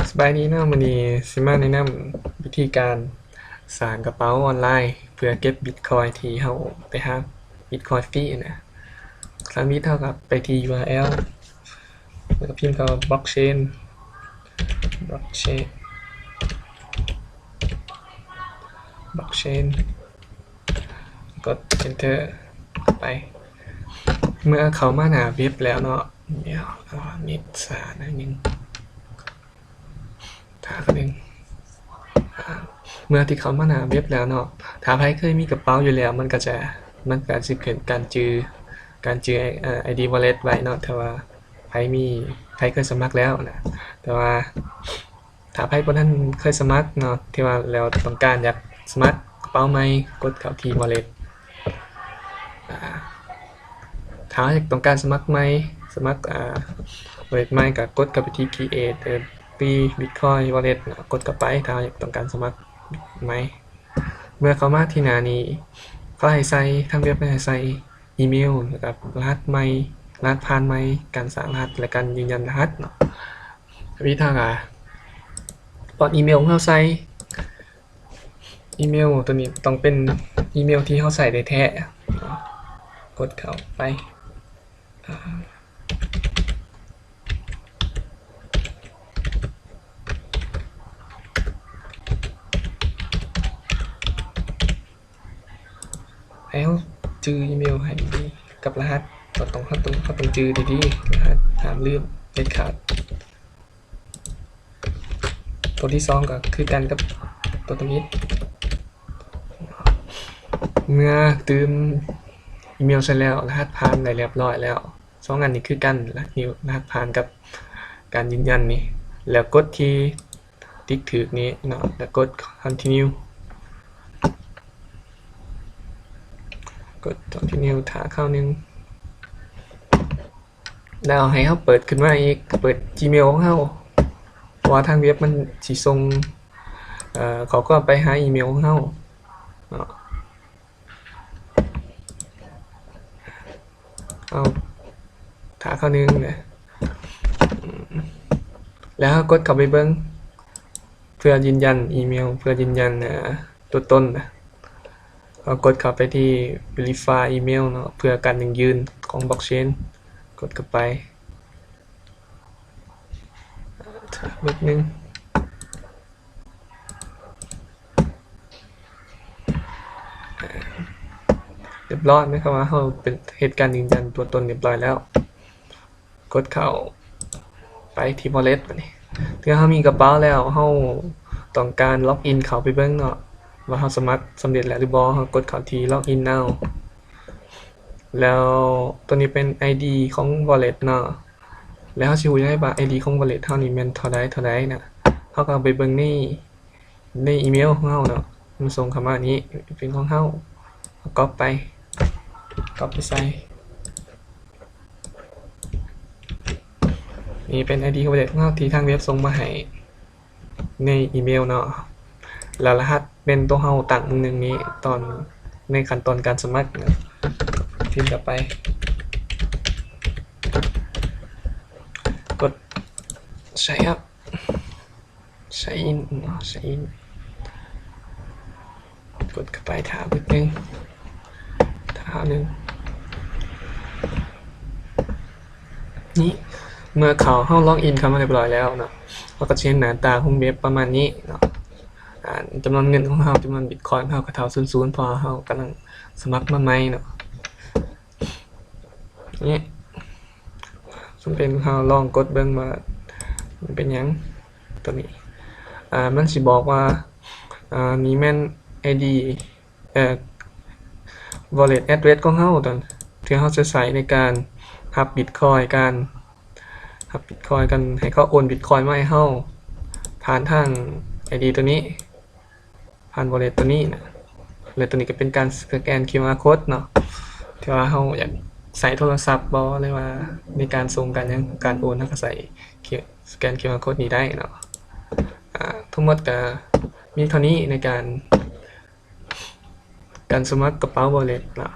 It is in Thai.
สบายดีเนาะมื้อนี้สิมาแนะนำวิธีการสร้างกระเป๋าออนไลน์เพื่อเก็บบิตคอยน์ที่เฮาไปหาบิตคอยน์ฟรีนะสร้างบิตเท่ากับไปที่ URL แล้วก็พิมพ์คำว่า blockchain กด enter ไปเมื่อเข้ามาหน้าเว็บแล้วเนาะเดี๋ยวนิดสาหน่อยนึงเมื่อที่เขามาหน้าเว็บแล้วเนาะถ้าใครเคยมีกระเป๋าอยู่แล้วมันก็สิเกิดการจือID wallet ไว้เนาะแต่ว่าใครเคยสมัครแล้วนะแต่ว่าถ้าใครบ่ทันเคยสมัครเนาะที่ว่าแล้วต้องการอยากสมัครกระเป๋าใหม่กดเข้าที่ wallet ถ้าต้องการสมัครใหม่wallet ใหม่ก็กดเข้าไปที่ create free bitcoin wallet กดเข้าไปถ้าต้องการสมัครไหมเมื่อเข้ามาที่หน้านี้ก็ให้ใส่ทางเว็บให้ใส่อีเมลนะครับรหัสใหม่รหัสผ่านใหม่การสร้างรหัสและการยืนยันรหัสเนาะวิธีการปอดอีเมลของเราใส่อีเมลตัวนี้ต้องเป็นอีเมลที่เราใส่ได้แท้กดเข้าไปแล้วจืออีเมลให้ดีกับรหัสเราต้องจือดีๆรหัสห้ามลืมเด็ดขาดตัวที่2ก็คือกันกับตัวนี้เมื่อตืมอีเมลเสร็จแล้วรหัสผ่านได้เรียบร้อยแล้ว2อันนี้คือกันรหัสผ่านกับการยืนยันนี่แล้วกดที่ติ๊กถูกนี้เนาะแล้วกด continue กด continue ถ้าเข้านึงแล้วให้เขาเปิดขึ้นมาอีกเปิด Gmail ของเขาเพราะว่าทางเว็บมันสิส่งเขาก็ไปหาอีเมลของเขาเอาถ้าเข้านึงเนี่ยแล้วกดเข้าไปเบิ่งเพื่อยืนยันอีเมลเพื่อยืนยันตัวตนนะกดเข้าไปที่ verify email เนาะเพื่อการยั่งยืนของ blockchain กดเข้าไปเบิดนึงเรียบร้อยนะครับว่าเราเป็นเหตุการณ์ยืนยันตัวตนเรียบร้อยแล้วกดเข้าไปที่ wallet บัดนี้ถ้าเรามีกระเป๋าแล้วเราต้องการล็อกอินเข้าไปเบิ่งเนาะว่าเราสมัครสำเร็จแล้วหรือบ่เรากดเข้าที่ login now แล้วตัวนี้เป็น ID ของ wallet เนาะแล้วเราสิรู้ได้ว่า ID ของ wallet เฮานี่แม่นเท่าใดนะเราก็ไปเบิ่งในอีเมลของเราเนาะมันส่งเข้ามานี้เป็นของเราก๊อปไปใส่นี่เป็น ID ของ wallet ของเราที่ทางเว็บส่งมาให้ในอีเมลเนาะแล้วรหัสเป็นตัวเฮาตั้งนึงนี้ตอนในขั้นตอนการสมัครพิมพ์กลับไปกดใช้ครับใช้อินกดเข้าไปถามนิดนึงนี่เมื่อเขาล็อกอินเข้ามาเรียบร้อยแล้วเนาะเราก็เช็คหน้าตาของเว็บประมาณนี้เนาะจำนวนเงินของเราจำนวนบิตคอยน์เราก็เท่า00พอเรากำลังสมัครมาใหม่เนาะนี่ซึ่งเป็นเราลองกดเบิ่งว่ามันเป็นหยังตัวนี้มันสิบอกว่านี่แม่น ID wallet address ของเราตอนที่เราจะใช้ในการรับบิตคอยน์กันให้เขาโอนบิตคอยน์มาให้เราผ่านทาง ID ตัวนี้ผ่าน wallet ตัวนี้นะแล้วตัวนี้ก็เป็นการสแกน QR code เนาะที่ว่าเราอยากใส่โทรศัพท์บ่หรือว่าในการส่งการโอนเราก็ใส่สแกน QR code นี้ได้เนาะทั้งหมดก็มีเท่านี้ในการสมัครกระเป๋า wallet เนาะ